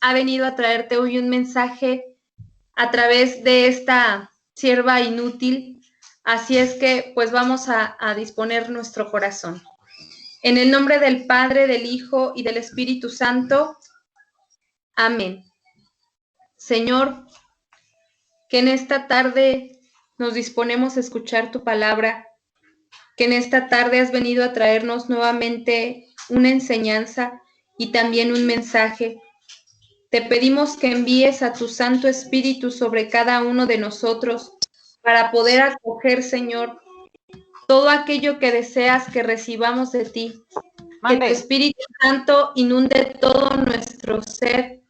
ha venido a traerte hoy un mensaje a través de esta sierva inútil. Así es que pues vamos a disponer nuestro corazón. En el nombre del Padre, del Hijo y del Espíritu Santo. Amén. Señor, que en esta tarde nos disponemos a escuchar tu palabra, que en esta tarde has venido a traernos nuevamente una enseñanza y también un mensaje. Te pedimos que envíes a tu Santo Espíritu sobre cada uno de nosotros para poder acoger, Señor, todo aquello que deseas que recibamos de ti. Que tu Espíritu Santo inunde todo nuestro ser,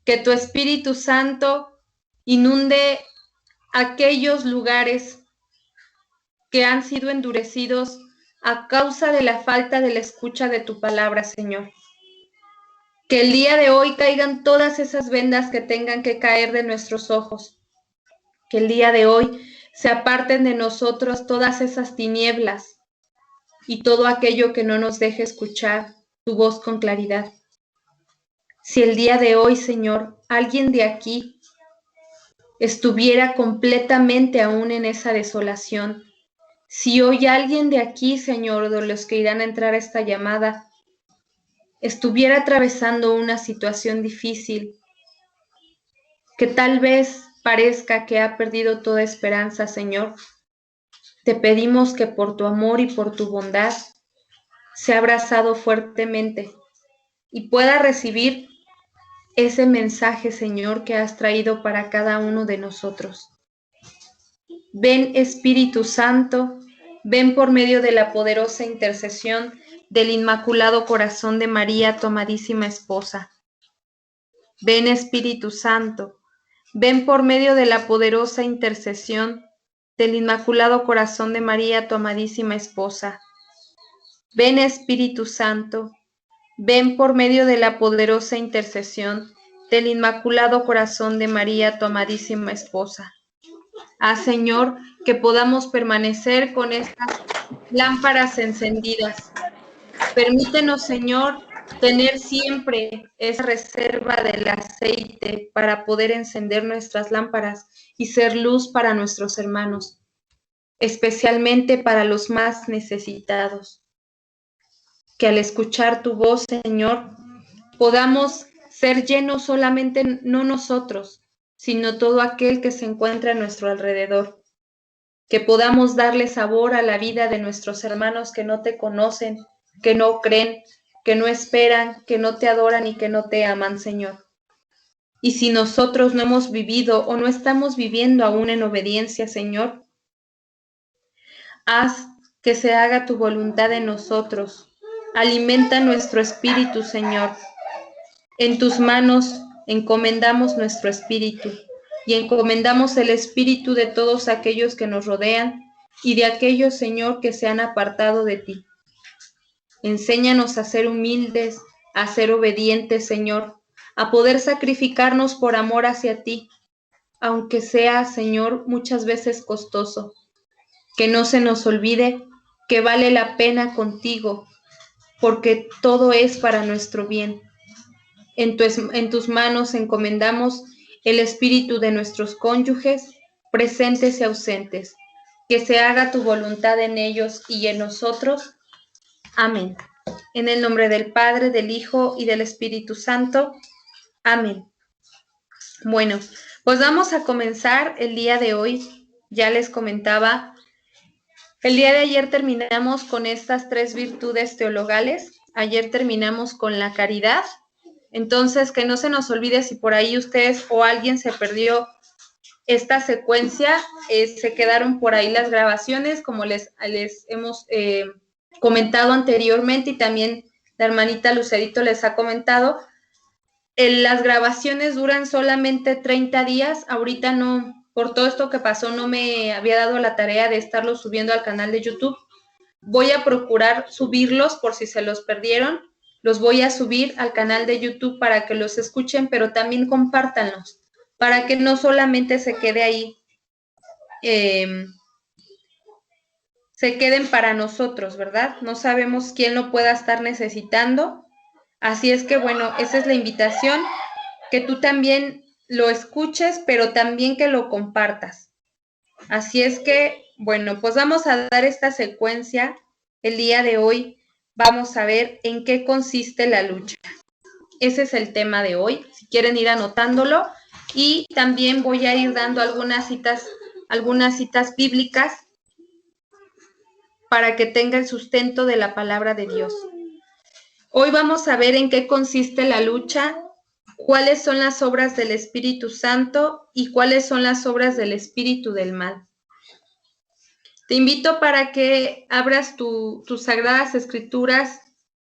que tu Espíritu Santo inunde aquellos lugares que han sido endurecidos a causa de la falta de la escucha de tu palabra, Señor. Que el día de hoy caigan todas esas vendas que tengan que caer de nuestros ojos. Que el día de hoy se aparten de nosotros todas esas tinieblas y todo aquello que no nos deje escuchar tu voz con claridad. Si el día de hoy, Señor, alguien de aquí estuviera completamente aún en esa desolación, si hoy alguien de aquí, Señor, de los que irán a entrar a esta llamada, estuviera atravesando una situación difícil, que tal vez parezca que ha perdido toda esperanza, Señor, te pedimos que por tu amor y por tu bondad sea abrazado fuertemente y pueda recibir ese mensaje, Señor, que has traído para cada uno de nosotros. Ven, Espíritu Santo, ven por medio de la poderosa intercesión del Inmaculado Corazón de María, tu amadísima esposa. Ven, Espíritu Santo, ven por medio de la poderosa intercesión del Inmaculado Corazón de María, tu amadísima esposa. Ven, Espíritu Santo, ven por medio de la poderosa intercesión del Inmaculado Corazón de María, tu amadísima esposa. Haz, Señor, que podamos permanecer con estas lámparas encendidas. Permítenos, Señor, tener siempre esa reserva del aceite para poder encender nuestras lámparas y ser luz para nuestros hermanos, especialmente para los más necesitados. Que al escuchar tu voz, Señor, podamos ser llenos solamente no nosotros, sino todo aquel que se encuentra a nuestro alrededor. Que podamos darle sabor a la vida de nuestros hermanos que no te conocen, que no creen, que no esperan, que no te adoran y que no te aman, Señor. Y si nosotros no hemos vivido o no estamos viviendo aún en obediencia, Señor, haz que se haga tu voluntad en nosotros. Alimenta nuestro espíritu, Señor. En tus manos encomendamos nuestro espíritu y encomendamos el espíritu de todos aquellos que nos rodean y de aquellos, Señor, que se han apartado de ti. Enséñanos a ser humildes, a ser obedientes, Señor, a poder sacrificarnos por amor hacia ti, aunque sea, Señor, muchas veces costoso. Que no se nos olvide que vale la pena contigo, porque todo es para nuestro bien. En tus manos encomendamos el espíritu de nuestros cónyuges, presentes y ausentes. Que se haga tu voluntad en ellos y en nosotros. Amén. En el nombre del Padre, del Hijo y del Espíritu Santo. Amén. Bueno, pues vamos a comenzar el día de hoy. Ya les comentaba, el día de ayer terminamos con estas 3 virtudes teologales. Ayer terminamos con la caridad. Entonces, que no se nos olvide si por ahí ustedes o alguien se perdió esta secuencia, se quedaron por ahí las grabaciones, como les hemos comentado anteriormente y también la hermanita Lucerito les ha comentado. Las grabaciones duran solamente 30 días. Ahorita no, por todo esto que pasó, no me había dado la tarea de estarlos subiendo al canal de YouTube. Voy a procurar subirlos por si se los perdieron. Los voy a subir al canal de YouTube para que los escuchen, pero también compártanlos, para que no solamente se quede ahí, se queden para nosotros, ¿verdad? No sabemos quién lo pueda estar necesitando. Así es que, bueno, esa es la invitación, que tú también lo escuches, pero también que lo compartas. Así es que, bueno, pues vamos a dar esta secuencia. El día de hoy vamos a ver en qué consiste la lucha. Ese es el tema de hoy, si quieren ir anotándolo. Y también voy a ir dando algunas citas bíblicas para que tenga el sustento de la palabra de Dios. Hoy vamos a ver en qué consiste la lucha, cuáles son las obras del Espíritu Santo y cuáles son las obras del espíritu del mal. Te invito para que abras tus sagradas escrituras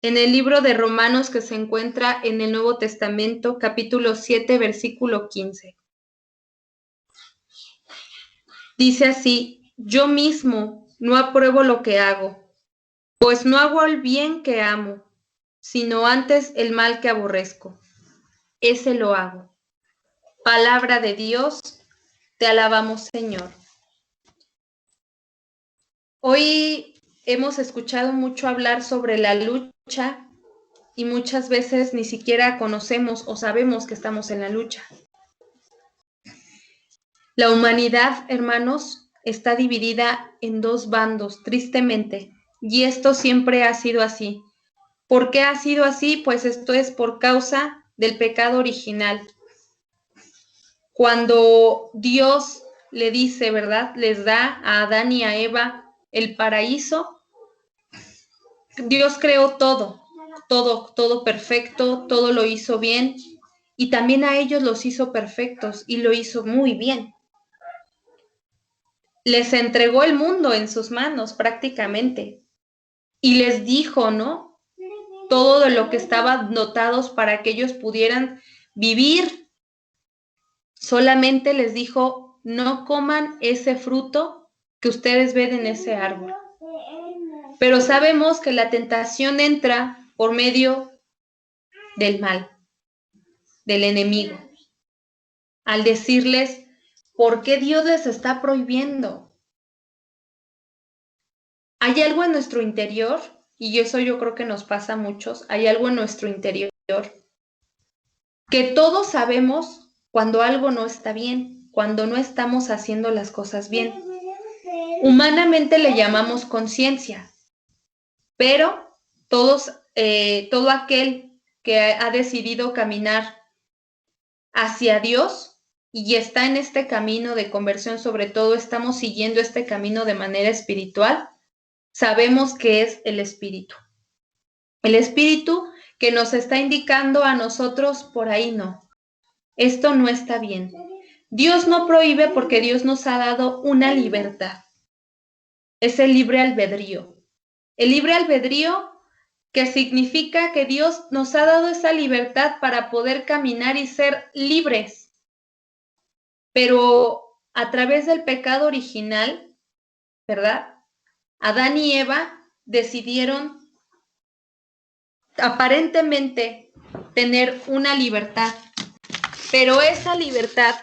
en el libro de Romanos que se encuentra en el Nuevo Testamento, capítulo 7, versículo 15. Dice así: yo mismo no apruebo lo que hago, pues no hago el bien que amo, sino antes el mal que aborrezco. Ese lo hago. Palabra de Dios, te alabamos, Señor. Hoy hemos escuchado mucho hablar sobre la lucha y muchas veces ni siquiera conocemos o sabemos que estamos en la lucha. La humanidad, hermanos, está dividida en dos bandos, tristemente, y esto siempre ha sido así. ¿Por qué ha sido así? Pues esto es por causa del pecado original. Cuando Dios le dice, ¿verdad?, les da a Adán y a Eva el paraíso, Dios creó todo perfecto, todo lo hizo bien, y también a ellos los hizo perfectos y lo hizo muy bien. Les entregó el mundo en sus manos prácticamente y les dijo, ¿no?, todo de lo que estaban dotados para que ellos pudieran vivir. Solamente les dijo: no coman ese fruto que ustedes ven en ese árbol. Pero sabemos que la tentación entra por medio del mal, del enemigo, al decirles: ¿por qué Dios les está prohibiendo? Hay algo en nuestro interior, y eso yo creo que nos pasa a muchos, hay algo en nuestro interior que todos sabemos cuando algo no está bien, cuando no estamos haciendo las cosas bien. Humanamente le llamamos conciencia, pero todo aquel que ha decidido caminar hacia Dios y está en este camino de conversión, sobre todo estamos siguiendo este camino de manera espiritual, sabemos que es el Espíritu. El Espíritu que nos está indicando a nosotros: por ahí no, esto no está bien. Dios no prohíbe porque Dios nos ha dado una libertad. Es el libre albedrío. El libre albedrío, que significa que Dios nos ha dado esa libertad para poder caminar y ser libres. Pero a través del pecado original, ¿verdad?, Adán y Eva decidieron aparentemente tener una libertad, pero esa libertad,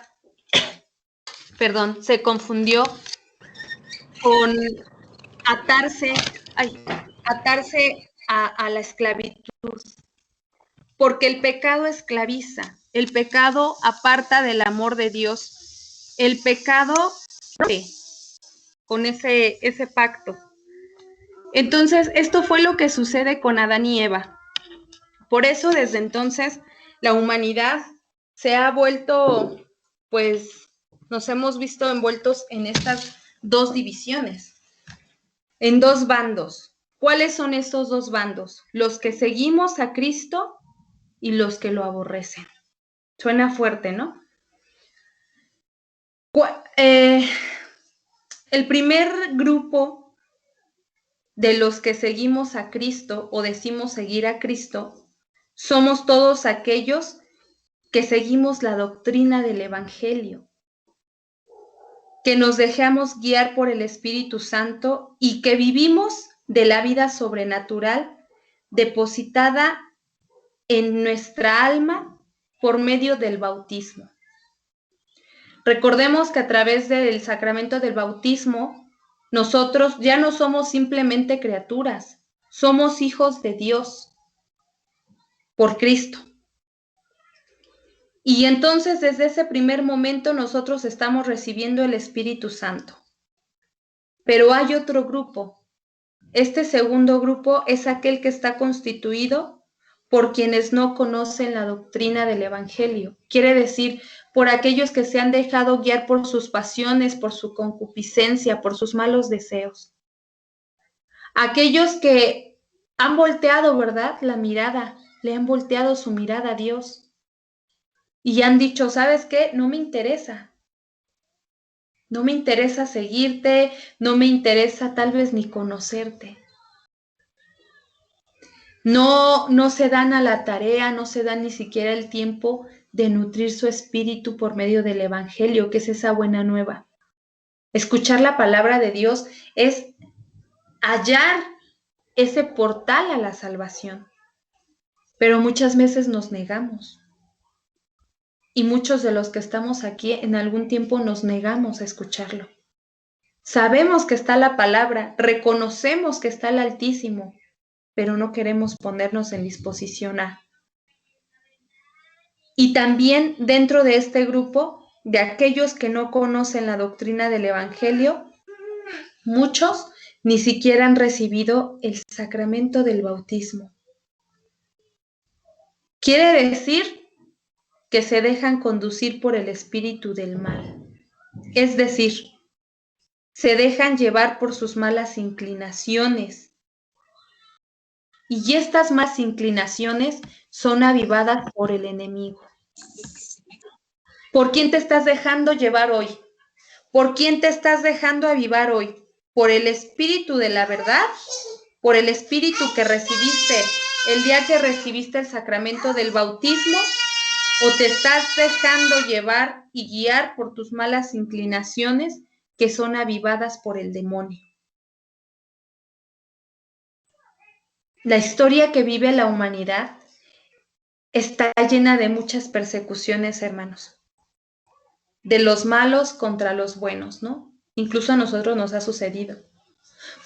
se confundió con atarse a la esclavitud, porque el pecado esclaviza, el pecado aparta del amor de Dios, el pecado con ese pacto. Entonces, esto fue lo que sucede con Adán y Eva. Por eso, desde entonces, la humanidad se ha vuelto, pues, nos hemos visto envueltos en estas dos divisiones, en dos bandos. ¿Cuáles son estos dos bandos? Los que seguimos a Cristo y los que lo aborrecen. Suena fuerte, ¿no? El primer grupo de los que seguimos a Cristo o decimos seguir a Cristo somos todos aquellos que seguimos la doctrina del Evangelio, que nos dejamos guiar por el Espíritu Santo y que vivimos de la vida sobrenatural depositada en nuestra alma por medio del bautismo. Recordemos que a través del sacramento del bautismo, nosotros ya no somos simplemente criaturas, somos hijos de Dios por Cristo. Y entonces desde ese primer momento nosotros estamos recibiendo el Espíritu Santo. Pero hay otro grupo. Este segundo grupo es aquel que está constituido por quienes no conocen la doctrina del Evangelio. Quiere decir, por aquellos que se han dejado guiar por sus pasiones, por su concupiscencia, por sus malos deseos. Aquellos que han volteado, ¿verdad?, la mirada, le han volteado su mirada a Dios. Y han dicho, ¿sabes qué? No me interesa. No me interesa seguirte, no me interesa tal vez ni conocerte. No se dan a la tarea, no se dan ni siquiera el tiempo de nutrir su espíritu por medio del Evangelio, que es esa buena nueva. Escuchar la palabra de Dios es hallar ese portal a la salvación. Pero muchas veces nos negamos. Y muchos de los que estamos aquí en algún tiempo nos negamos a escucharlo. Sabemos que está la palabra, reconocemos que está el Altísimo, pero no queremos ponernos en disposición a. Y también dentro de este grupo, de aquellos que no conocen la doctrina del Evangelio, muchos ni siquiera han recibido el sacramento del bautismo. Quiere decir que se dejan conducir por el espíritu del mal. Es decir, se dejan llevar por sus malas inclinaciones. Y estas malas inclinaciones son avivadas por el enemigo. ¿Por quién te estás dejando llevar hoy? ¿Por quién te estás dejando avivar hoy? ¿Por el espíritu de la verdad? ¿Por el espíritu que recibiste el día que recibiste el sacramento del bautismo? ¿O te estás dejando llevar y guiar por tus malas inclinaciones que son avivadas por el demonio? La historia que vive la humanidad está llena de muchas persecuciones, hermanos. De los malos contra los buenos, ¿no? Incluso a nosotros nos ha sucedido.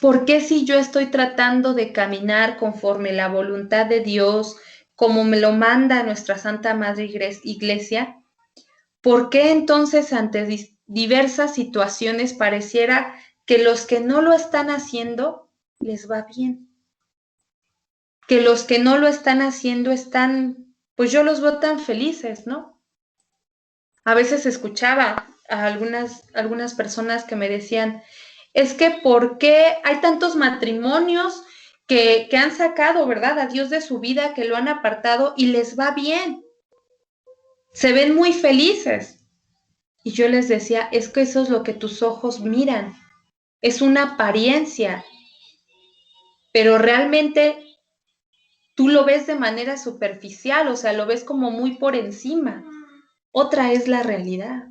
¿Por qué si yo estoy tratando de caminar conforme la voluntad de Dios, como me lo manda nuestra Santa Madre Iglesia, por qué entonces ante diversas situaciones pareciera que los que no lo están haciendo les va bien? Que los que no lo están haciendo están, pues yo los veo tan felices, ¿no? A veces escuchaba a algunas personas que me decían, es que ¿por qué hay tantos matrimonios que han sacado, ¿verdad?, a Dios de su vida, que lo han apartado y les va bien? Se ven muy felices. Y yo les decía, es que eso es lo que tus ojos miran. Es una apariencia. Pero realmente tú lo ves de manera superficial, o sea, lo ves como muy por encima. Otra es la realidad.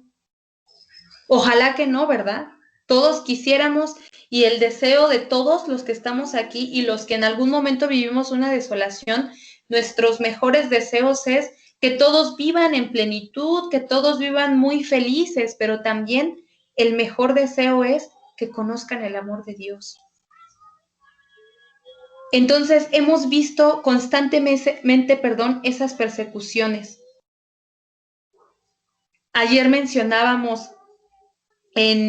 Ojalá que no, ¿verdad? Todos quisiéramos, y el deseo de todos los que estamos aquí y los que en algún momento vivimos una desolación, nuestros mejores deseos es que todos vivan en plenitud, que todos vivan muy felices, pero también el mejor deseo es que conozcan el amor de Dios. Entonces, hemos visto constantemente, esas persecuciones. Ayer mencionábamos la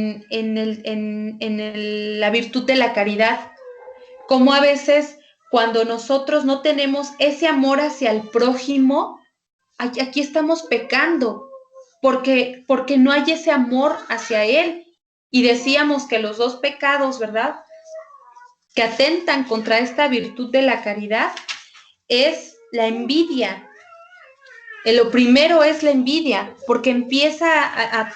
virtud de la caridad, como a veces cuando nosotros no tenemos ese amor hacia el prójimo, aquí estamos pecando, porque no hay ese amor hacia él. Y decíamos que los dos pecados, ¿verdad?, que atentan contra esta virtud de la caridad es la envidia. Lo primero es la envidia, porque empieza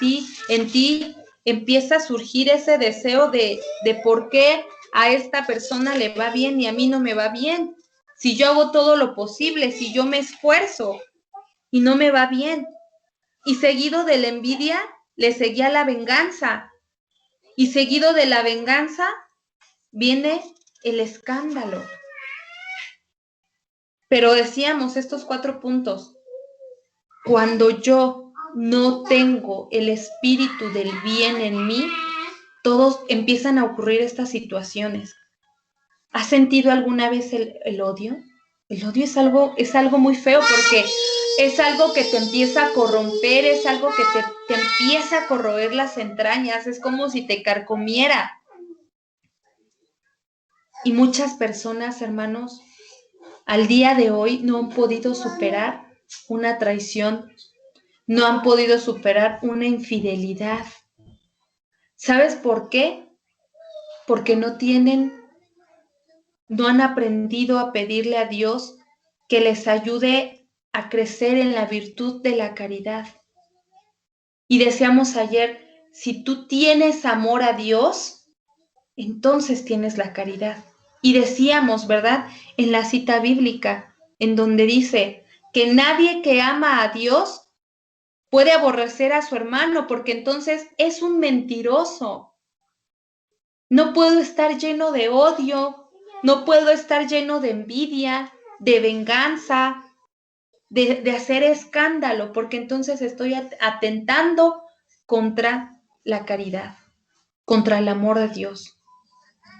en ti empieza a surgir ese deseo de por qué a esta persona le va bien y a mí no me va bien. Si yo hago todo lo posible, si yo me esfuerzo y no me va bien. Y seguido de la envidia, le seguía la venganza. Y seguido de la venganza, viene el escándalo. Pero decíamos estos 4 puntos. Cuando yo no tengo el espíritu del bien en mí, todos empiezan a ocurrir estas situaciones. ¿Has sentido alguna vez el odio? El odio es algo muy feo, porque es algo que te empieza a corromper, es algo que te empieza a corroer las entrañas, es como si te carcomiera. Y muchas personas, hermanos, al día de hoy no han podido superar una traición, no han podido superar una infidelidad. ¿Sabes por qué? Porque no han aprendido a pedirle a Dios que les ayude a crecer en la virtud de la caridad. Y decíamos ayer, si tú tienes amor a Dios, entonces tienes la caridad. Y decíamos, ¿verdad? En la cita bíblica, en donde dice que nadie que ama a Dios puede aborrecer a su hermano, porque entonces es un mentiroso. No puedo estar lleno de odio, no puedo estar lleno de envidia, de venganza, de hacer escándalo, porque entonces estoy atentando contra la caridad, contra el amor de Dios.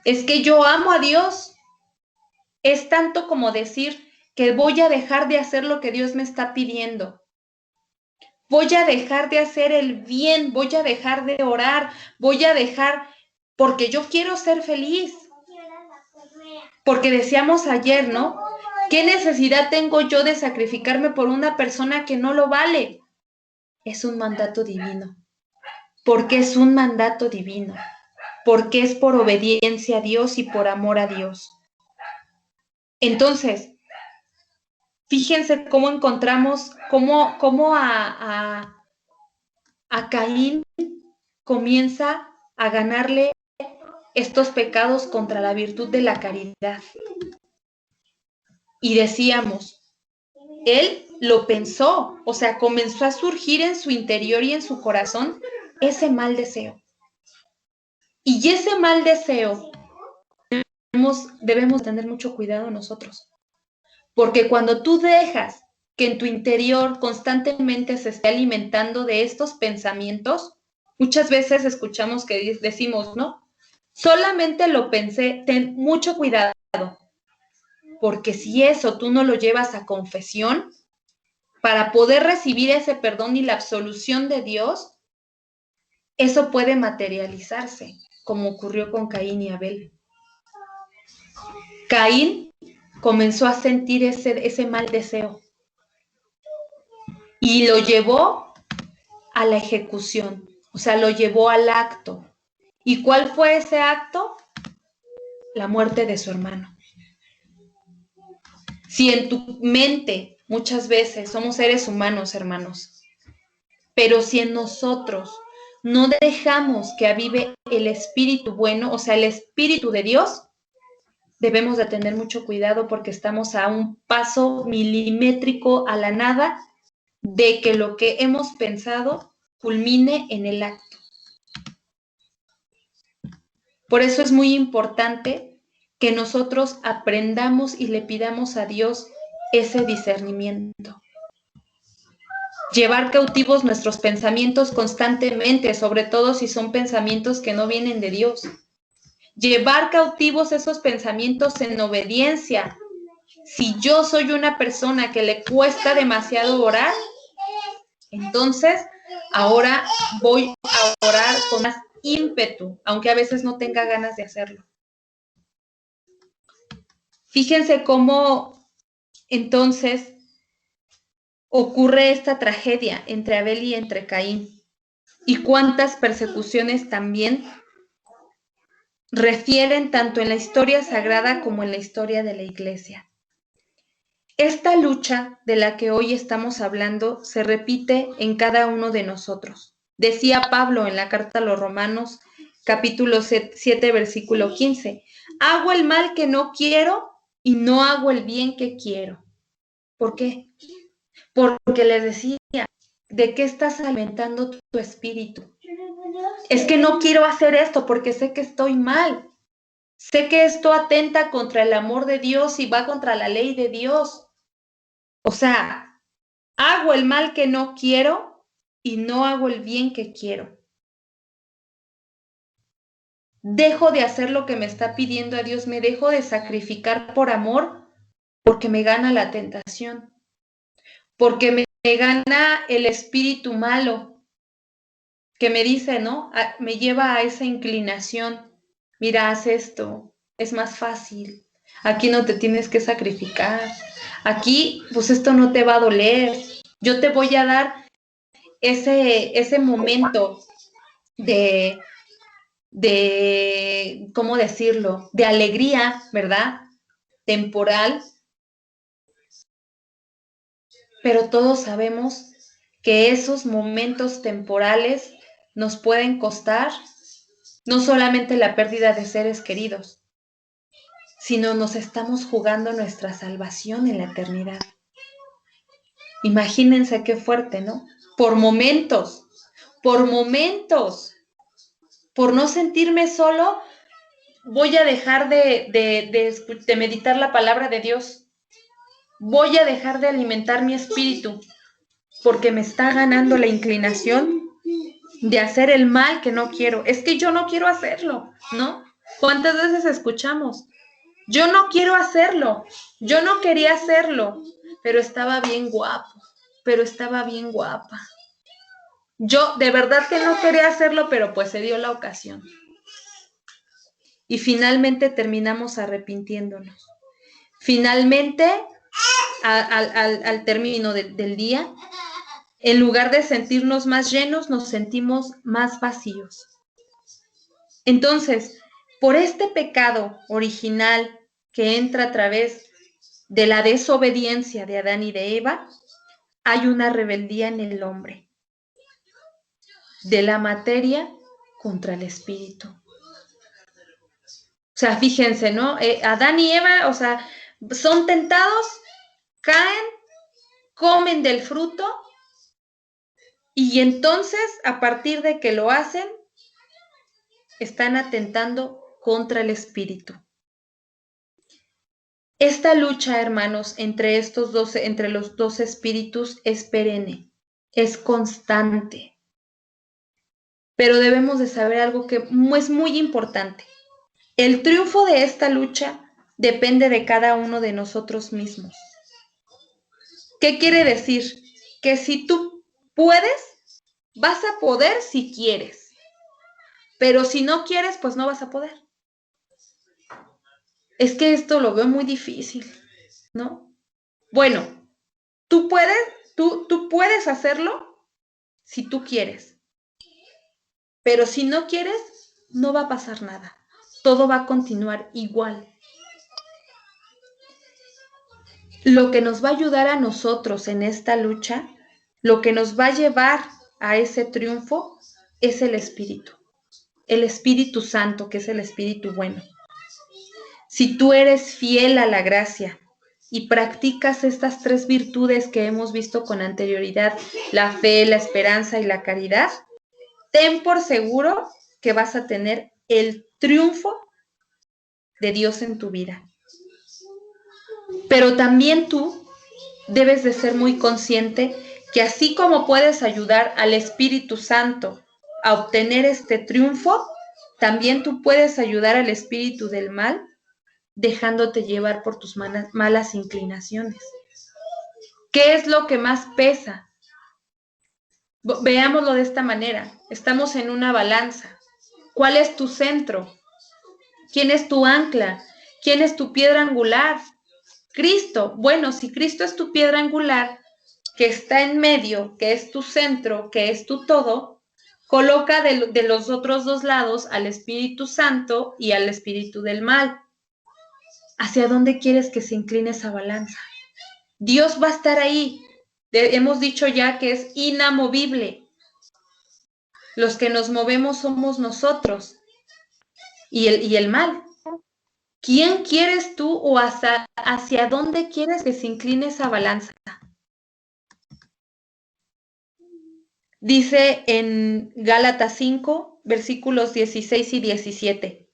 Es que yo amo a Dios. Es tanto como decir que voy a dejar de hacer lo que Dios me está pidiendo. Voy a dejar de hacer el bien, voy a dejar de orar, voy a dejar, porque yo quiero ser feliz. Porque decíamos ayer, ¿no? ¿Qué necesidad tengo yo de sacrificarme por una persona que no lo vale? Es un mandato divino. Porque es un mandato divino. Porque es por obediencia a Dios y por amor a Dios. Entonces, fíjense cómo encontramos, cómo a Caín comienza a ganarle estos pecados contra la virtud de la caridad. Y decíamos, él lo pensó, o sea, comenzó a surgir en su interior y en su corazón ese mal deseo. Y ese mal deseo debemos tener mucho cuidado nosotros. Porque cuando tú dejas que en tu interior constantemente se esté alimentando de estos pensamientos, muchas veces escuchamos que decimos, ¿no? Solamente lo pensé, ten mucho cuidado, porque si eso tú no lo llevas a confesión, para poder recibir ese perdón y la absolución de Dios, eso puede materializarse, como ocurrió con Caín y Abel. Caín comenzó a sentir ese mal deseo y lo llevó a la ejecución, o sea, lo llevó al acto. ¿Y cuál fue ese acto? La muerte de su hermano. Si en tu mente, muchas veces, somos seres humanos, hermanos, pero si en nosotros no dejamos que avive el espíritu bueno, o sea, el espíritu de Dios, debemos de tener mucho cuidado porque estamos a un paso milimétrico a la nada de que lo que hemos pensado culmine en el acto. Por eso es muy importante que nosotros aprendamos y le pidamos a Dios ese discernimiento. Llevar cautivos nuestros pensamientos constantemente, sobre todo si son pensamientos que no vienen de Dios. Llevar cautivos esos pensamientos en obediencia. Si yo soy una persona que le cuesta demasiado orar, entonces ahora voy a orar con más ímpetu, aunque a veces no tenga ganas de hacerlo. Fíjense cómo entonces ocurre esta tragedia entre Abel y entre Caín, y cuántas persecuciones también refieren tanto en la historia sagrada como en la historia de la Iglesia. Esta lucha de la que hoy estamos hablando se repite en cada uno de nosotros. Decía Pablo en la carta a los Romanos, capítulo 7, versículo 15, hago el mal que no quiero y no hago el bien que quiero. ¿Por qué? Porque les decía, ¿de qué estás alimentando tu espíritu? Es que no quiero hacer esto porque sé que estoy mal. Sé que esto atenta contra el amor de Dios y va contra la ley de Dios. O sea, hago el mal que no quiero y no hago el bien que quiero. Dejo de hacer lo que me está pidiendo a Dios, me dejo de sacrificar por amor porque me gana la tentación. porque me gana el espíritu malo, que me dice, ¿no? Me lleva a esa inclinación. Mira, haz esto, es más fácil. Aquí no te tienes que sacrificar. Aquí, pues esto no te va a doler. Yo te voy a dar ese momento de, ¿cómo decirlo? De alegría, ¿verdad? Temporal. Pero todos sabemos que esos momentos temporales nos pueden costar no solamente la pérdida de seres queridos, sino nos estamos jugando nuestra salvación en la eternidad. Imagínense qué fuerte, ¿no? Por momentos, por no sentirme solo, voy a dejar de meditar la palabra de Dios. Voy a dejar de alimentar mi espíritu porque me está ganando la inclinación de hacer el mal que no quiero. Es que yo no quiero hacerlo, ¿no? ¿Cuántas veces escuchamos? Yo no quiero hacerlo, yo no quería hacerlo, pero estaba bien guapo, pero estaba bien guapa. Yo de verdad que no quería hacerlo, pero pues se dio la ocasión. Y finalmente terminamos arrepintiéndonos. Finalmente, al término del día, en lugar de sentirnos más llenos, nos sentimos más vacíos. Entonces, por este pecado original que entra a través de la desobediencia de Adán y de Eva, hay una rebeldía en el hombre, de la materia contra el espíritu. O sea, fíjense, ¿no? Adán y Eva, o sea, son tentados, caen, comen del fruto, y entonces, a partir de que lo hacen, están atentando contra el espíritu. Esta lucha, hermanos, entre los dos espíritus es perenne, es constante. Pero debemos de saber algo que es muy importante. El triunfo de esta lucha depende de cada uno de nosotros mismos. ¿Qué quiere decir? Que si tú puedes, vas a poder si quieres. Pero si no quieres, pues no vas a poder. Es que esto lo veo muy difícil, ¿no? Bueno, tú puedes hacerlo si tú quieres. Pero si no quieres, no va a pasar nada. Todo va a continuar igual. Lo que nos va a ayudar a nosotros en esta lucha, lo que nos va a llevar a ese triunfo, es el Espíritu Santo, que es el Espíritu bueno. Si tú eres fiel a la gracia y practicas estas tres virtudes que hemos visto con anterioridad, la fe, la esperanza y la caridad, ten por seguro que vas a tener el triunfo de Dios en tu vida. Pero también tú debes de ser muy consciente que así como puedes ayudar al Espíritu Santo a obtener este triunfo, también tú puedes ayudar al espíritu del mal dejándote llevar por tus malas inclinaciones. ¿Qué es lo que más pesa? Veámoslo de esta manera. Estamos en una balanza. ¿Cuál es tu centro? ¿Quién es tu ancla? ¿Quién es tu piedra angular? Cristo. Bueno, si Cristo es tu piedra angular, que está en medio, que es tu centro, que es tu todo, coloca de los otros dos lados al Espíritu Santo y al espíritu del mal. ¿Hacia dónde quieres que se incline esa balanza? Dios va a estar ahí. Hemos dicho ya que es inamovible. Los que nos movemos somos nosotros y el mal. ¿Quién quieres tú o hacia dónde quieres que se incline esa balanza? Dice en Gálatas 5, versículos 16 y 17.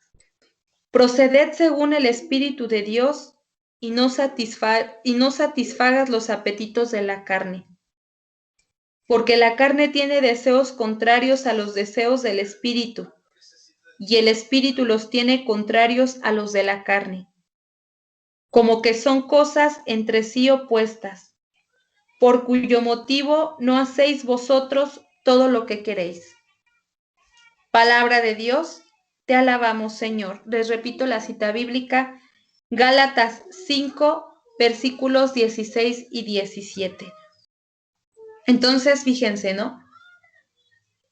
Proceded según el Espíritu de Dios y no satisfagas los apetitos de la carne. Porque la carne tiene deseos contrarios a los deseos del Espíritu, y el Espíritu los tiene contrarios a los de la carne, como que son cosas entre sí opuestas, por cuyo motivo no hacéis vosotros todo lo que queréis. Palabra de Dios, te alabamos, Señor. Les repito la cita bíblica, Gálatas 5, versículos 16 y 17. Entonces, fíjense, ¿no?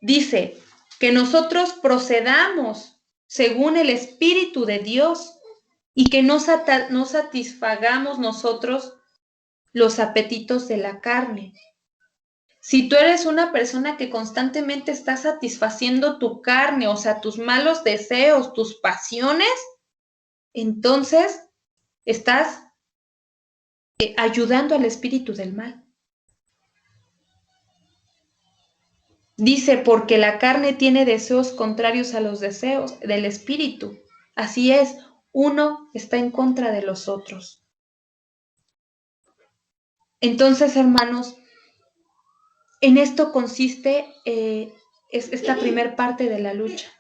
Dice que nosotros procedamos según el Espíritu de Dios y que no satisfagamos nosotros los apetitos de la carne. Si tú eres una persona que constantemente está satisfaciendo tu carne, o sea, tus malos deseos, tus pasiones, entonces estás ayudando al espíritu del mal. Dice, porque la carne tiene deseos contrarios a los deseos del espíritu. Así es, uno está en contra de los otros. Entonces, hermanos, en esto consiste esta primer parte de la lucha.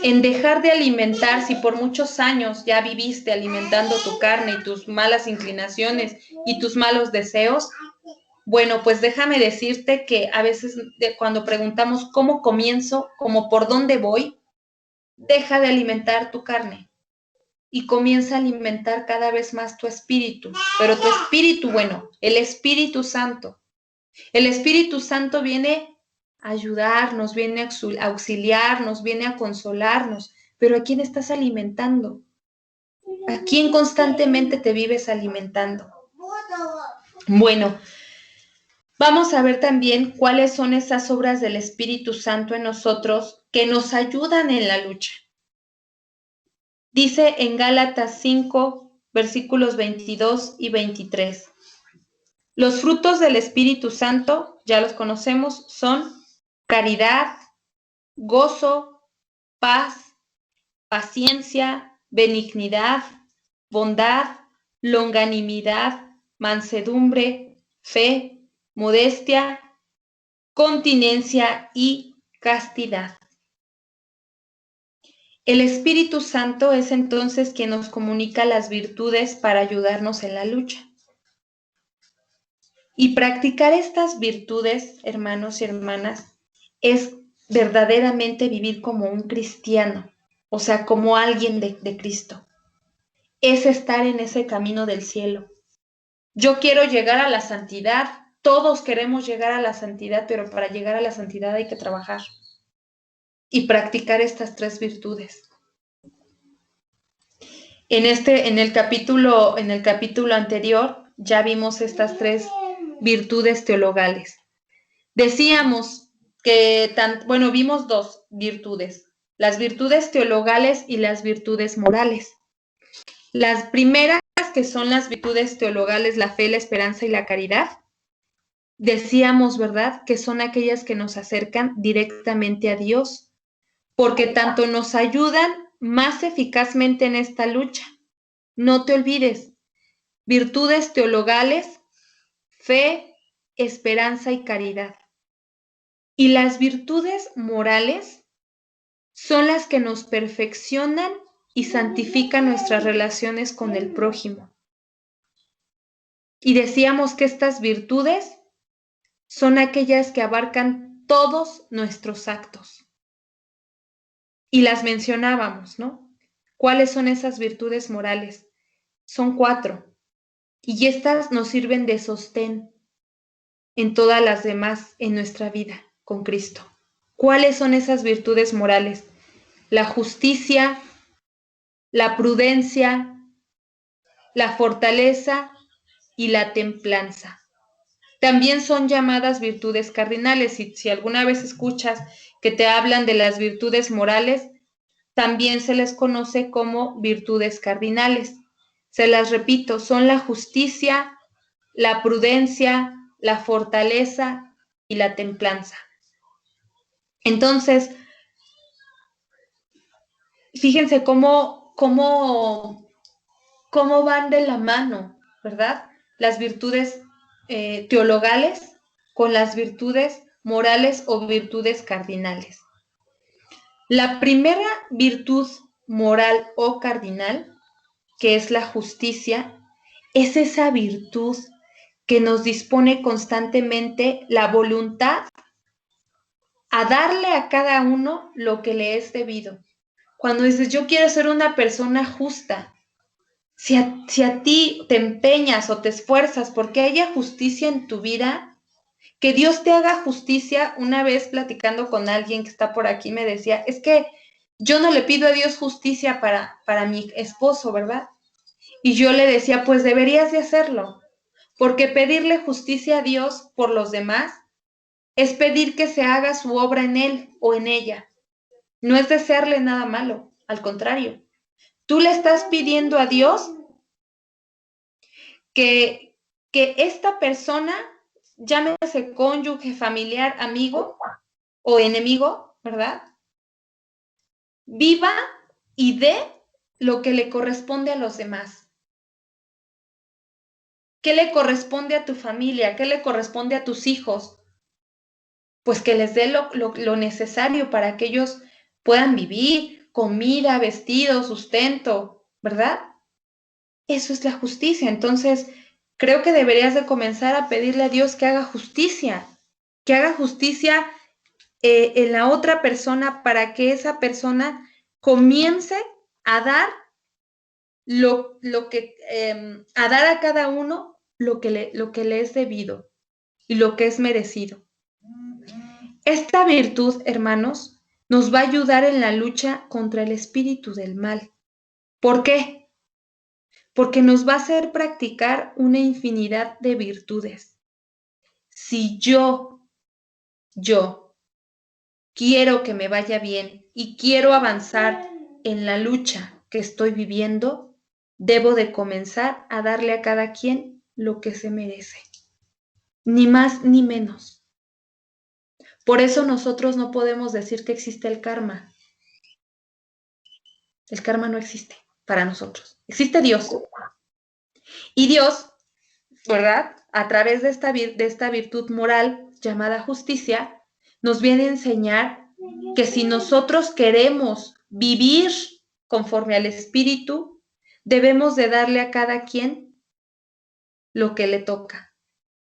En dejar de alimentar, si por muchos años ya viviste alimentando tu carne y tus malas inclinaciones y tus malos deseos, bueno, pues déjame decirte que a veces cuando preguntamos cómo comienzo, como por dónde voy, deja de alimentar tu carne y comienza a alimentar cada vez más tu espíritu, pero tu espíritu, bueno, el Espíritu Santo. El Espíritu Santo viene a ayudarnos, viene a auxiliarnos, viene a consolarnos, pero ¿a quién estás alimentando? ¿A quién constantemente te vives alimentando? Bueno, vamos a ver también cuáles son esas obras del Espíritu Santo en nosotros que nos ayudan en la lucha. Dice en Gálatas 5, versículos 22 y 23. Los frutos del Espíritu Santo, ya los conocemos, son caridad, gozo, paz, paciencia, benignidad, bondad, longanimidad, mansedumbre, fe, modestia, continencia y castidad. El Espíritu Santo es entonces quien nos comunica las virtudes para ayudarnos en la lucha. Y practicar estas virtudes, hermanos y hermanas, es verdaderamente vivir como un cristiano, o sea, como alguien de Cristo. Es estar en ese camino del cielo. Yo quiero llegar a la santidad, todos queremos llegar a la santidad, pero para llegar a la santidad hay que trabajar y practicar estas tres virtudes. En el capítulo anterior ya vimos estas tres virtudes teologales. Decíamos que, vimos dos virtudes, las virtudes teologales y las virtudes morales. Las primeras, que son las virtudes teologales, la fe, la esperanza y la caridad, decíamos, ¿verdad?, que son aquellas que nos acercan directamente a Dios, porque tanto nos ayudan más eficazmente en esta lucha. No te olvides, virtudes teologales, fe, esperanza y caridad. Y las virtudes morales son las que nos perfeccionan y santifican nuestras relaciones con el prójimo. Y decíamos que estas virtudes son aquellas que abarcan todos nuestros actos. Y las mencionábamos, ¿no? ¿Cuáles son esas virtudes morales? Son 4. Y estas nos sirven de sostén en todas las demás en nuestra vida con Cristo. ¿Cuáles son esas virtudes morales? La justicia, la prudencia, la fortaleza y la templanza. También son llamadas virtudes cardinales. Y si alguna vez escuchas que te hablan de las virtudes morales, también se les conoce como virtudes cardinales. Se las repito, son la justicia, la prudencia, la fortaleza y la templanza. Entonces, fíjense cómo van de la mano, ¿verdad? Las virtudes teologales con las virtudes morales o virtudes cardinales. La primera virtud moral o cardinal, que es la justicia, es esa virtud que nos dispone constantemente la voluntad a darle a cada uno lo que le es debido. Cuando dices, yo quiero ser una persona justa, si a ti te empeñas o te esfuerzas porque haya justicia en tu vida, que Dios te haga justicia. Una vez platicando con alguien que está por aquí me decía, es que yo no le pido a Dios justicia para mi esposo, ¿verdad? Y yo le decía, pues deberías de hacerlo, porque pedirle justicia a Dios por los demás es pedir que se haga su obra en él o en ella. No es desearle nada malo, al contrario. Tú le estás pidiendo a Dios que esta persona, llámese cónyuge, familiar, amigo o enemigo, ¿verdad? Viva y dé lo que le corresponde a los demás. ¿Qué le corresponde a tu familia? ¿Qué le corresponde a tus hijos? Pues que les dé lo necesario para que ellos puedan vivir, comida, vestido, sustento, ¿verdad? Eso es la justicia. Entonces, creo que deberías de comenzar a pedirle a Dios que haga justicia en la otra persona para que esa persona comience a dar a dar a cada uno lo que le es debido y lo que es merecido. Esta virtud, hermanos, nos va a ayudar en la lucha contra el espíritu del mal. ¿Por qué? Porque nos va a hacer practicar una infinidad de virtudes. Si yo quiero que me vaya bien y quiero avanzar en la lucha que estoy viviendo, debo de comenzar a darle a cada quien lo que se merece. Ni más ni menos. Por eso nosotros no podemos decir que existe el karma. El karma no existe para nosotros. Existe Dios. Y Dios, ¿verdad? A través de esta virtud moral llamada justicia, nos viene a enseñar que si nosotros queremos vivir conforme al Espíritu, debemos de darle a cada quien lo que le toca.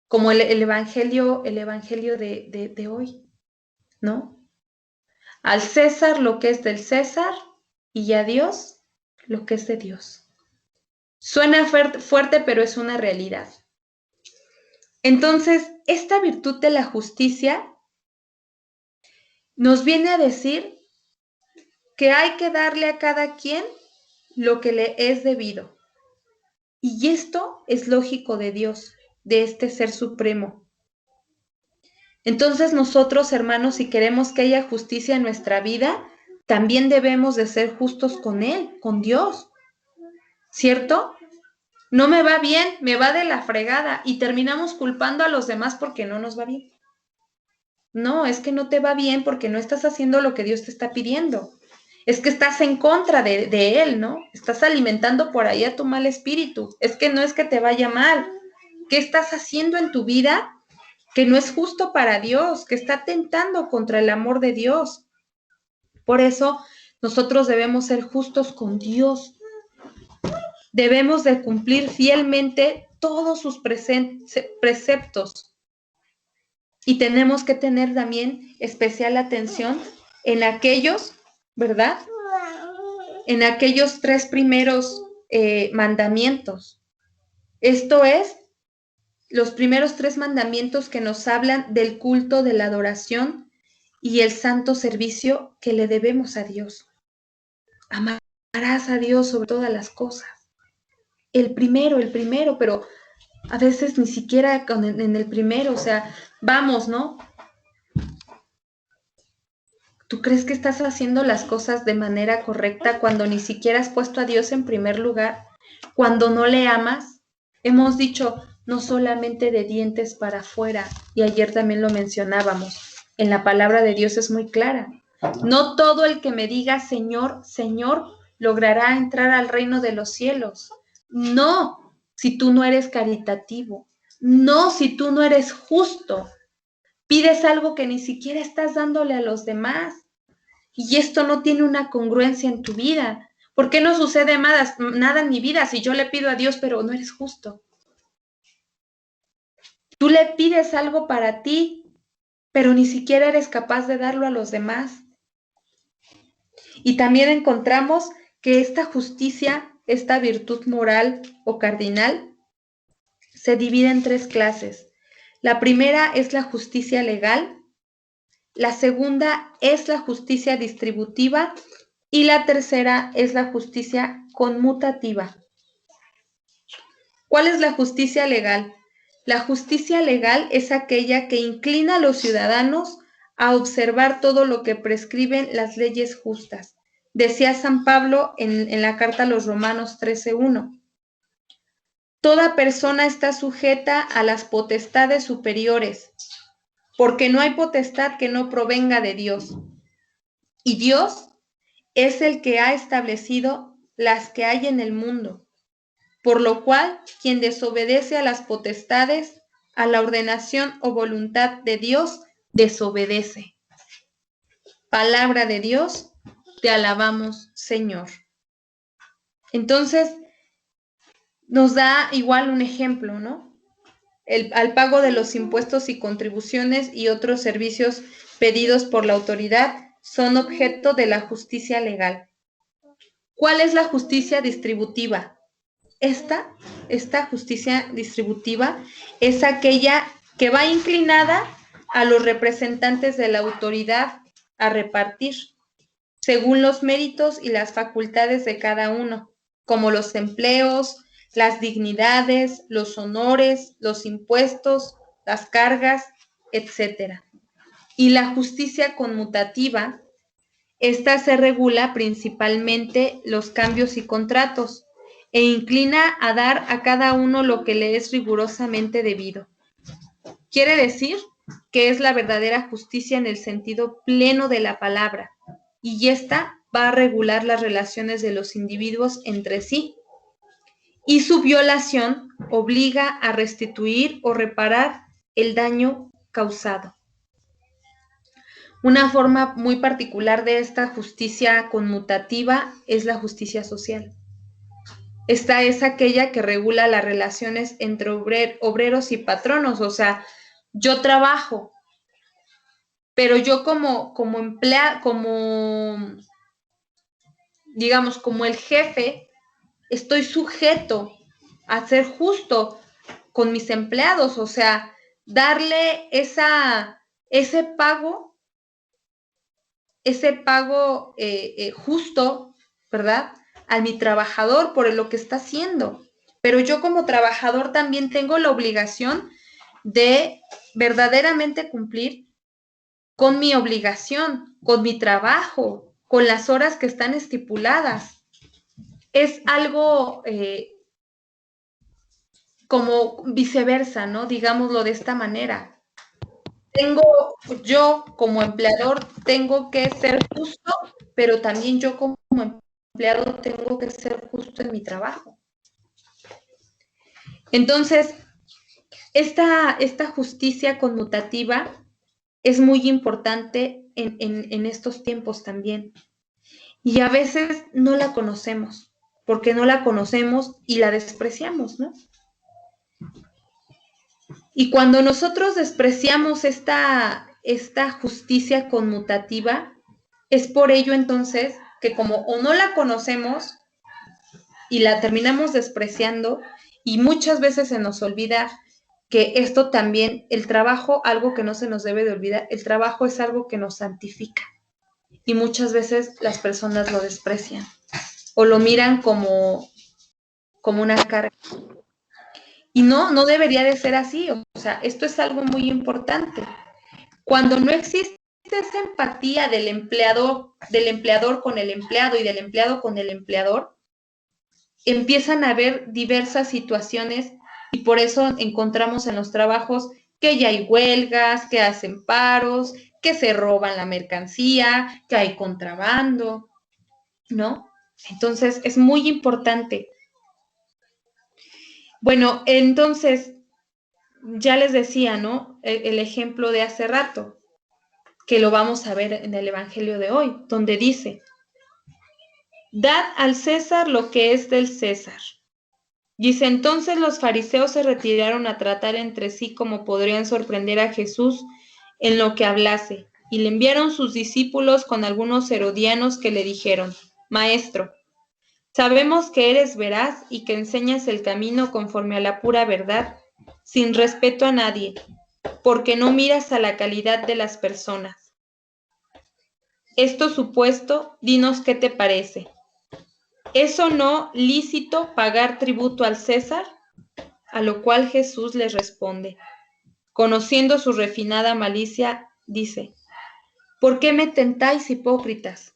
Como el evangelio de hoy, ¿no? Al César lo que es del César y a Dios lo que es de Dios. Suena fuerte, pero es una realidad. Entonces, esta virtud de la justicia nos viene a decir que hay que darle a cada quien lo que le es debido. Y esto es lógico de Dios, de este ser supremo. Entonces nosotros, hermanos, si queremos que haya justicia en nuestra vida, también debemos de ser justos con Él, con Dios. ¿Cierto? No me va bien, me va de la fregada y terminamos culpando a los demás porque no nos va bien. No, es que no te va bien porque no estás haciendo lo que Dios te está pidiendo. Es que estás en contra de Él, ¿no? Estás alimentando por ahí a tu mal espíritu. Es que no es que te vaya mal. ¿Qué estás haciendo en tu vida que no es justo para Dios, que está atentando contra el amor de Dios? Por eso nosotros debemos ser justos con Dios. Debemos de cumplir fielmente todos sus preceptos. Y tenemos que tener también especial atención en aquellos, ¿verdad? En aquellos 3 primeros mandamientos. Esto es, los primeros 3 mandamientos que nos hablan del culto, de la adoración y el santo servicio que le debemos a Dios. Amarás a Dios sobre todas las cosas. El primero, pero a veces ni siquiera en el primero, o sea, vamos, ¿no? ¿Tú crees que estás haciendo las cosas de manera correcta cuando ni siquiera has puesto a Dios en primer lugar? Cuando no le amas, hemos dicho, no solamente de dientes para afuera, y ayer también lo mencionábamos, en la palabra de Dios es muy clara. No todo el que me diga Señor, Señor, logrará entrar al reino de los cielos. No, si tú no eres caritativo. No, si tú no eres justo. Pides algo que ni siquiera estás dándole a los demás. Y esto no tiene una congruencia en tu vida. ¿Por qué no sucede nada en mi vida si yo le pido a Dios, pero no eres justo? Tú le pides algo para ti, pero ni siquiera eres capaz de darlo a los demás. Y también encontramos que esta justicia, esta virtud moral o cardinal, se divide en 3 clases. La primera es la justicia legal, la segunda es la justicia distributiva y la tercera es la justicia conmutativa. ¿Cuál es la justicia legal? La justicia legal es aquella que inclina a los ciudadanos a observar todo lo que prescriben las leyes justas. Decía San Pablo en la carta a los Romanos 13:1. Toda persona está sujeta a las potestades superiores, porque no hay potestad que no provenga de Dios. Y Dios es el que ha establecido las que hay en el mundo. Por lo cual, quien desobedece a las potestades, a la ordenación o voluntad de Dios, desobedece. Palabra de Dios, te alabamos, Señor. Entonces, nos da igual un ejemplo, ¿no? Al pago de los impuestos y contribuciones y otros servicios pedidos por la autoridad son objeto de la justicia legal. ¿Cuál es la justicia distributiva? Esta justicia distributiva es aquella que va inclinada a los representantes de la autoridad a repartir, según los méritos y las facultades de cada uno, como los empleos, las dignidades, los honores, los impuestos, las cargas, etc. Y la justicia conmutativa, esta se regula principalmente los cambios y contratos, e inclina a dar a cada uno lo que le es rigurosamente debido. Quiere decir que es la verdadera justicia en el sentido pleno de la palabra, y esta va a regular las relaciones de los individuos entre sí, y su violación obliga a restituir o reparar el daño causado. Una forma muy particular de esta justicia conmutativa es la justicia social. Esta es aquella que regula las relaciones entre obreros y patronos, o sea, yo trabajo, pero yo como digamos, como el jefe, estoy sujeto a ser justo con mis empleados, o sea, darle ese pago justo, ¿verdad? A mi trabajador por lo que está haciendo. Pero yo como trabajador también tengo la obligación de verdaderamente cumplir con mi obligación, con mi trabajo, con las horas que están estipuladas. Es algo como viceversa, ¿no? Digámoslo de esta manera. Yo como empleador tengo que ser justo, pero también yo como empleado tengo que ser justo en mi trabajo. Entonces, esta justicia conmutativa es muy importante en estos tiempos también. Y a veces no la conocemos, porque no la conocemos y la despreciamos, ¿no? Y cuando nosotros despreciamos esta justicia conmutativa, es por ello entonces que como o no la conocemos y la terminamos despreciando, y muchas veces se nos olvida que esto también, el trabajo, algo que no se nos debe de olvidar, el trabajo es algo que nos santifica. Y muchas veces las personas lo desprecian o lo miran como una carga. Y no debería de ser así. O sea, esto es algo muy importante. Cuando no existe esa empatía del empleador con el empleado y del empleado con el empleador, empiezan a haber diversas situaciones y por eso encontramos en los trabajos que ya hay huelgas, que hacen paros, que se roban la mercancía, que hay contrabando, ¿no? Entonces, es muy importante. Bueno, entonces, ya les decía, ¿no? El ejemplo de hace rato, que lo vamos a ver en el Evangelio de hoy, donde dice, dad al César lo que es del César Dice, entonces los fariseos se retiraron a tratar entre sí cómo podrían sorprender a Jesús en lo que hablase, y le enviaron sus discípulos con algunos herodianos que le dijeron, Maestro, sabemos que eres veraz y que enseñas el camino conforme a la pura verdad, sin respeto a nadie, porque no miras a la calidad de las personas. Esto supuesto, dinos qué te parece. ¿Es o no lícito pagar tributo al César? A lo cual Jesús les responde, conociendo su refinada malicia, dice, ¿por qué me tentáis, hipócritas?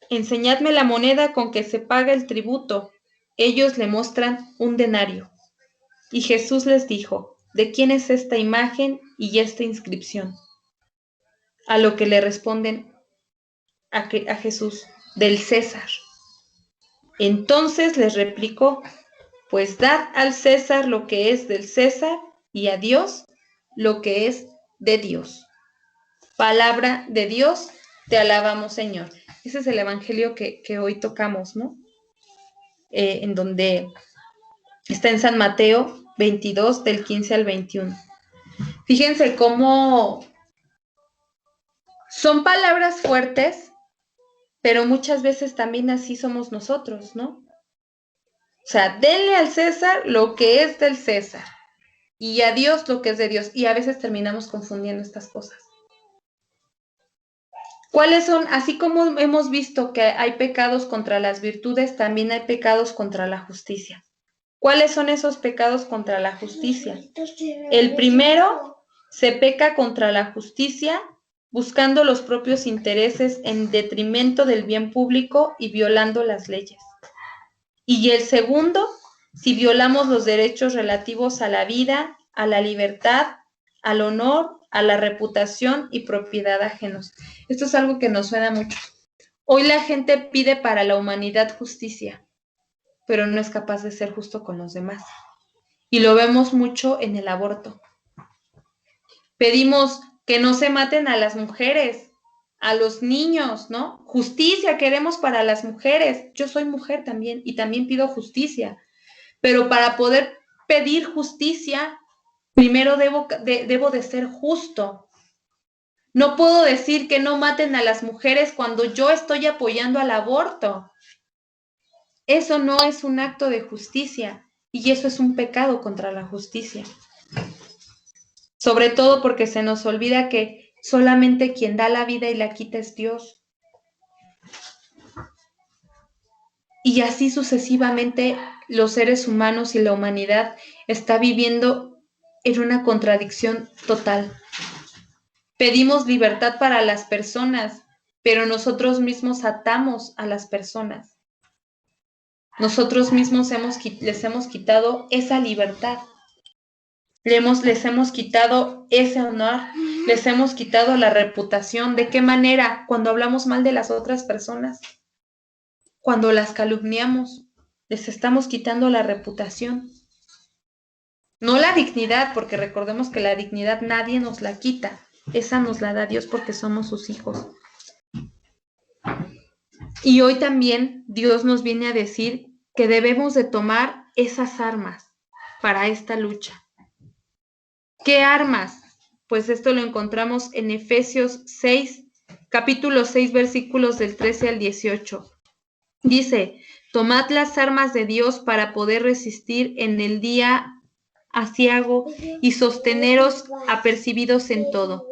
Enseñadme la moneda con que se paga el tributo. Ellos le muestran un denario. Y Jesús les dijo, ¿de quién es esta imagen y esta inscripción? A lo que le responden a Jesús, del César. Entonces les replicó, pues dad al César lo que es del César y a Dios lo que es de Dios. Palabra de Dios, te alabamos, Señor. Ese es el evangelio que hoy tocamos, ¿no? En donde está en San Mateo 22, del 15 al 21. Fíjense cómo son palabras fuertes, pero muchas veces también así somos nosotros, ¿no? O sea, denle al César lo que es del César y a Dios lo que es de Dios. Y a veces terminamos confundiendo estas cosas. ¿Cuáles son? Así como hemos visto que hay pecados contra las virtudes, también hay pecados contra la justicia. ¿Cuáles son esos pecados contra la justicia? El primero, se peca contra la justicia buscando los propios intereses en detrimento del bien público y violando las leyes. Y el segundo, si violamos los derechos relativos a la vida, a la libertad, al honor, a la reputación y propiedad ajenos. Esto es algo que nos suena mucho. Hoy la gente pide para la humanidad justicia, pero no es capaz de ser justo con los demás. Y lo vemos mucho en el aborto. Pedimos que no se maten a las mujeres, a los niños, ¿no? Justicia queremos para las mujeres. Yo soy mujer también y también pido justicia. Pero para poder pedir justicia, primero debo de ser justo. No puedo decir que no maten a las mujeres cuando yo estoy apoyando al aborto. Eso no es un acto de justicia y eso es un pecado contra la justicia. Sobre todo porque se nos olvida que solamente quien da la vida y la quita es Dios. Y así sucesivamente los seres humanos y la humanidad está viviendo en una contradicción total. Pedimos libertad para las personas, pero nosotros mismos atamos a las personas. Nosotros mismos les hemos quitado esa libertad. Les hemos quitado ese honor, les hemos quitado la reputación. ¿De qué manera? Cuando hablamos mal de las otras personas, cuando las calumniamos, les estamos quitando la reputación. No la dignidad, porque recordemos que la dignidad nadie nos la quita. Esa nos la da Dios porque somos sus hijos. Y hoy también Dios nos viene a decir que debemos de tomar esas armas para esta lucha. ¿Qué armas? Pues esto lo encontramos en Efesios 6, capítulo 6, versículos del 13 al 18. Dice, tomad las armas de Dios para poder resistir en el día aciago y sosteneros apercibidos en todo.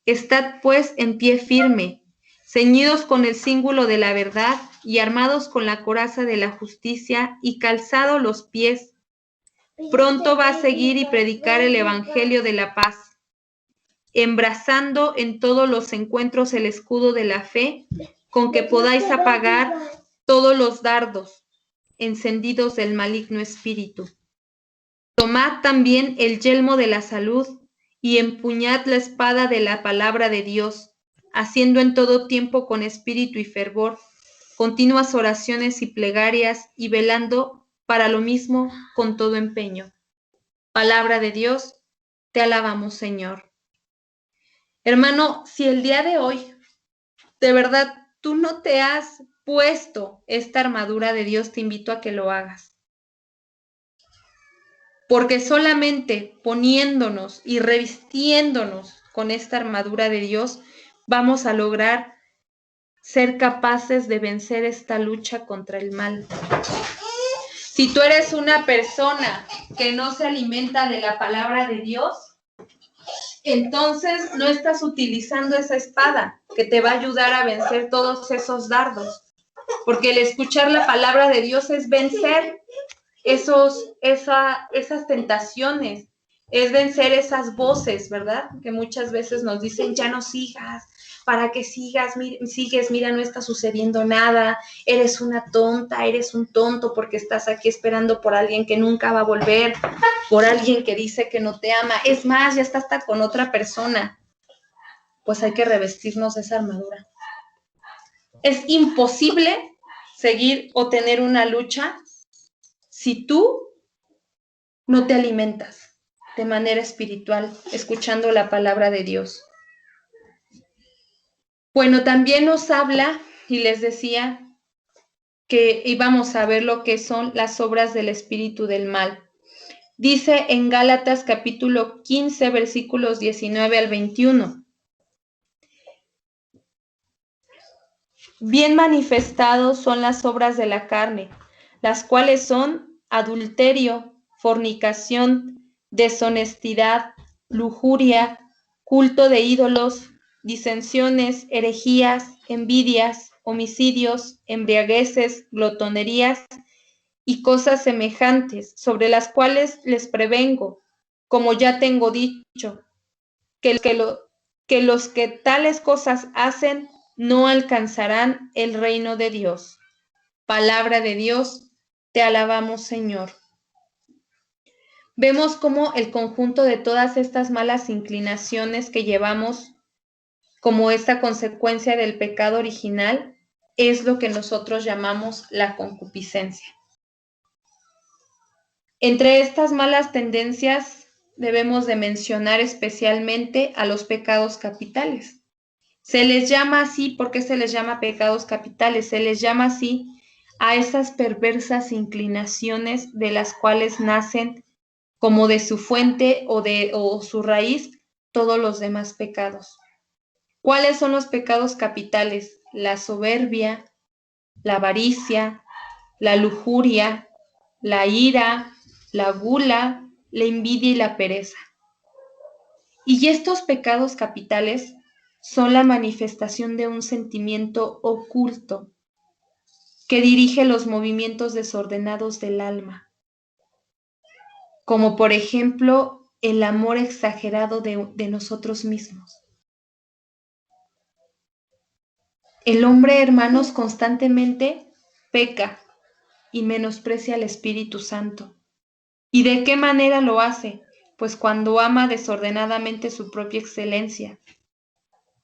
Estad pues en pie firme, ceñidos con el cíngulo de la verdad y armados con la coraza de la justicia y calzados los pies. Pronto va a seguir y predicar el evangelio de la paz, embrazando en todos los encuentros el escudo de la fe, con que podáis apagar todos los dardos encendidos del maligno espíritu. Tomad también el yelmo de la salud y empuñad la espada de la palabra de Dios, haciendo en todo tiempo con espíritu y fervor continuas oraciones y plegarias y velando para lo mismo con todo empeño. Palabra de Dios, te alabamos, Señor. Hermano, si el día de hoy, de verdad, tú no te has puesto esta armadura de Dios, te invito a que lo hagas. porque solamente poniéndonos y revistiéndonos con esta armadura de Dios, vamos a lograr ser capaces de vencer esta lucha contra el mal. Si tú eres una persona que no se alimenta de la palabra de Dios, entonces no estás utilizando esa espada que te va a ayudar a vencer todos esos dardos, porque el escuchar la palabra de Dios es vencer esas tentaciones, es vencer esas voces, ¿verdad? Que muchas veces nos dicen, ya no sigas, para que sigues, mira, no está sucediendo nada, eres una tonta, eres un tonto porque estás aquí esperando por alguien que nunca va a volver, por alguien que dice que no te ama, es más, ya está hasta con otra persona. Pues hay que revestirnos de esa armadura. Es imposible seguir o tener una lucha si tú no te alimentas de manera espiritual, escuchando la palabra de Dios. Bueno, también nos habla, y les decía, que íbamos a ver lo que son las obras del espíritu del mal. Dice en Gálatas capítulo 15, versículos 19 al 21. Bien manifestados son las obras de la carne, las cuales son adulterio, fornicación, deshonestidad, lujuria, culto de ídolos, disensiones, herejías, envidias, homicidios, embriagueces, glotonerías y cosas semejantes, sobre las cuales les prevengo, como ya tengo dicho, que los que tales cosas hacen no alcanzarán el reino de Dios. Palabra de Dios, te alabamos, Señor. Vemos cómo el conjunto de todas estas malas inclinaciones que llevamos como esta consecuencia del pecado original es lo que nosotros llamamos la concupiscencia. Entre estas malas tendencias debemos de mencionar especialmente a los pecados capitales. Se les llama así, ¿por qué se les llama pecados capitales? Se les llama así a esas perversas inclinaciones de las cuales nacen como de su fuente o su raíz todos los demás pecados. ¿Cuáles son los pecados capitales? La soberbia, la avaricia, la lujuria, la ira, la gula, la envidia y la pereza. Y estos pecados capitales son la manifestación de un sentimiento oculto que dirige los movimientos desordenados del alma, como por ejemplo el amor exagerado de nosotros mismos. El hombre, hermanos, constantemente peca y menosprecia al Espíritu Santo. ¿Y de qué manera lo hace? Pues cuando ama desordenadamente su propia excelencia.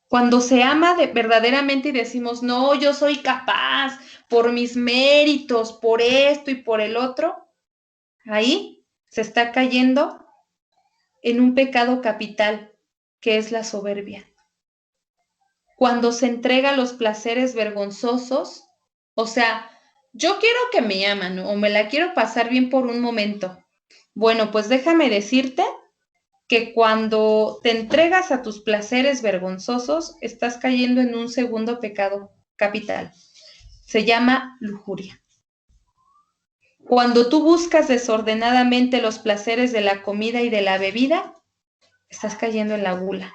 Cuando se ama verdaderamente y decimos, no, yo soy capaz por mis méritos, por esto y por el otro, ahí se está cayendo en un pecado capital, que es la soberbia. Cuando se entrega a los placeres vergonzosos, o sea, yo quiero que me aman o me la quiero pasar bien por un momento. Bueno, pues déjame decirte que cuando te entregas a tus placeres vergonzosos, estás cayendo en un segundo pecado capital. Se llama lujuria. Cuando tú buscas desordenadamente los placeres de la comida y de la bebida, estás cayendo en la gula.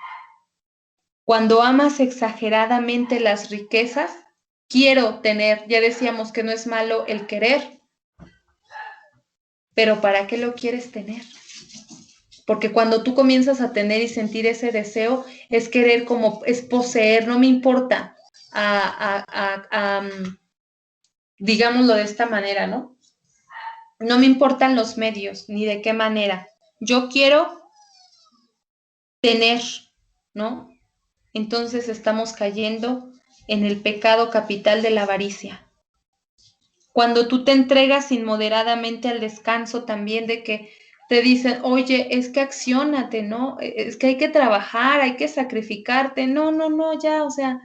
Cuando amas exageradamente las riquezas, quiero tener, ya decíamos que no es malo el querer, pero ¿para qué lo quieres tener? Porque cuando tú comienzas a tener y sentir ese deseo, es querer como, es poseer, no me importa, digámoslo de esta manera, ¿no? No me importan los medios, ni de qué manera. Yo quiero tener, ¿no? Entonces estamos cayendo en el pecado capital de la avaricia. Cuando tú te entregas inmoderadamente al descanso también de que te dicen, oye, es que acciónate, ¿no? Es que hay que trabajar, hay que sacrificarte. No, ya, o sea,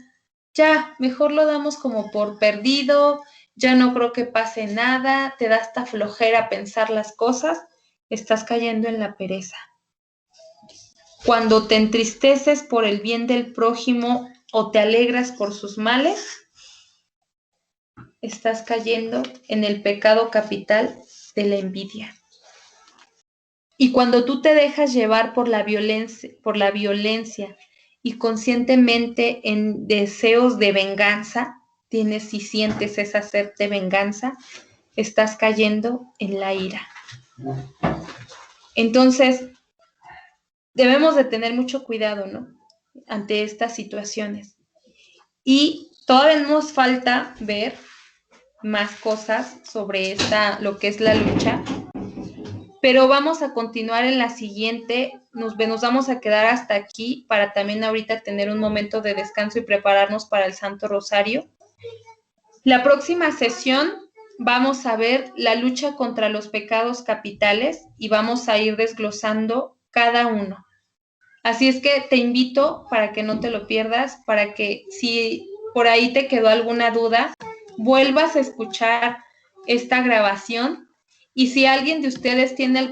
ya, mejor lo damos como por perdido, ya no creo que pase nada, te da hasta flojera pensar las cosas. estás cayendo en la pereza. Cuando te entristeces por el bien del prójimo o te alegras por sus males, estás cayendo en el pecado capital de la envidia. Y cuando tú te dejas llevar por la violencia y conscientemente en deseos de venganza, tienes y sientes esa sed de venganza, estás cayendo en la ira. Entonces, debemos de tener mucho cuidado, ¿no? Ante estas situaciones. Y todavía nos falta ver más cosas sobre lo que es la lucha, pero vamos a continuar en la siguiente, nos vamos a quedar hasta aquí para también ahorita tener un momento de descanso y prepararnos para el Santo Rosario. La próxima sesión vamos a ver la lucha contra los pecados capitales y vamos a ir desglosando cada uno. Así es que te invito para que no te lo pierdas, para que si por ahí te quedó alguna duda, vuelvas a escuchar esta grabación y si alguien de ustedes tiene alguna